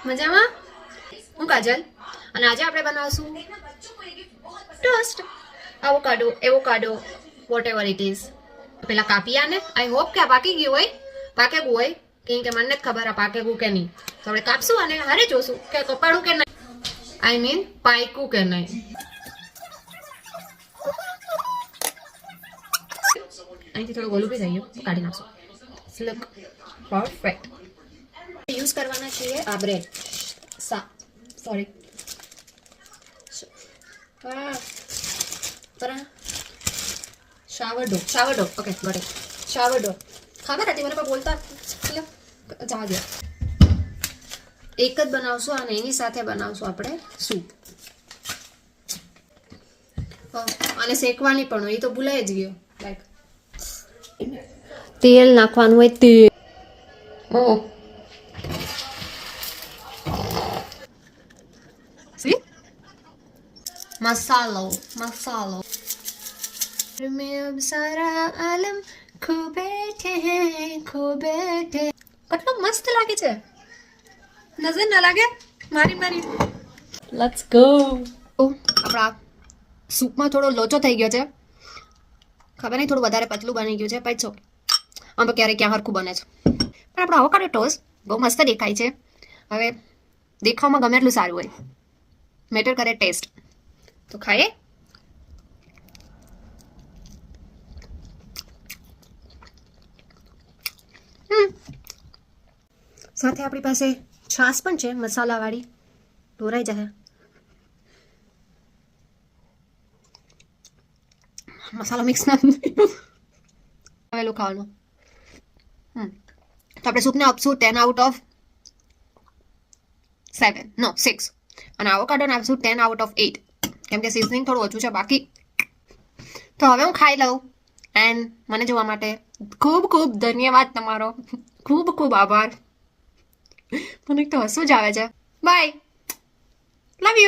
મજામાં? હું કાજલ અને આજે આપણે બનાવશું toast avocado whatever it is. પેલા કાપી આને. આઈ હોપ કે આ પાકી ગયું હોય, પાકેલું હોય, કેમ કે મને નથી ખબર આ પાકેલું કે નહીં. તો આપણે કાપશું અને હારે જોશું કે કપાડું કે નહીં, આઈ મીન પાક્યું કે નહીં. અહીંથી થોડું ગોલું બી થઈ ગયું, કાઢી નાખશું. Look perfect. યુઝ કરવાના છીએ આ bread sorry sourdough okay got it. Sourdough ખબર હતી મને, પણ બોલતા જવા દો. એક જ બનાવશું અને એની સાથે બનાવશું આપણે સૂપ. અને શેકવાની પણ હોય, એ તો ભૂલાઈ જ ગયો. લાઈક તેલ નાખવાનું હોય, તેલ. मसालो में अब सारा आलम खो बैठे કેટલો મસ્ત લાગે છે. નજર ના લાગે મારી. Let's go. આપણા સૂપમાં થોડો લોચો થઈ ગયો છે, ખબર નહીં થોડું વધારે પતલું બની ગયું છે. પાછો આમ તો ક્યાં હરખું બને છે. પણ આપણો એવોકાડો ટોસ્ટ બહુ મસ્ત દેખાય છે. હવે દેખાવમાં ગમે એટલું સારું હોય, મેટર કરે ટેસ્ટ. તો ખાઈએ. સાથે આપણી પાસે છાશ પણ છે, મસાલાવાળી. ઢોરાઈ જાય મસાલો મિક્સ ના આવેલું ખાવાનું. તો આપણે સૂપને આપશું 10 આઉટ ઓફ 7, નો 6, અને એવોકાડોને આપશું 10 આઉટ ઓફ 8, કેમ કે સિઝનિંગ થોડું ઓછું છે બાકી. તો હવે હું ખાઈ લઉં. એન્ડ મને જોવા માટે ખૂબ ખૂબ ધન્યવાદ તમારો. ખૂબ ખૂબ આભાર. મને તો હસવું જ આવે છે. Bye, love you.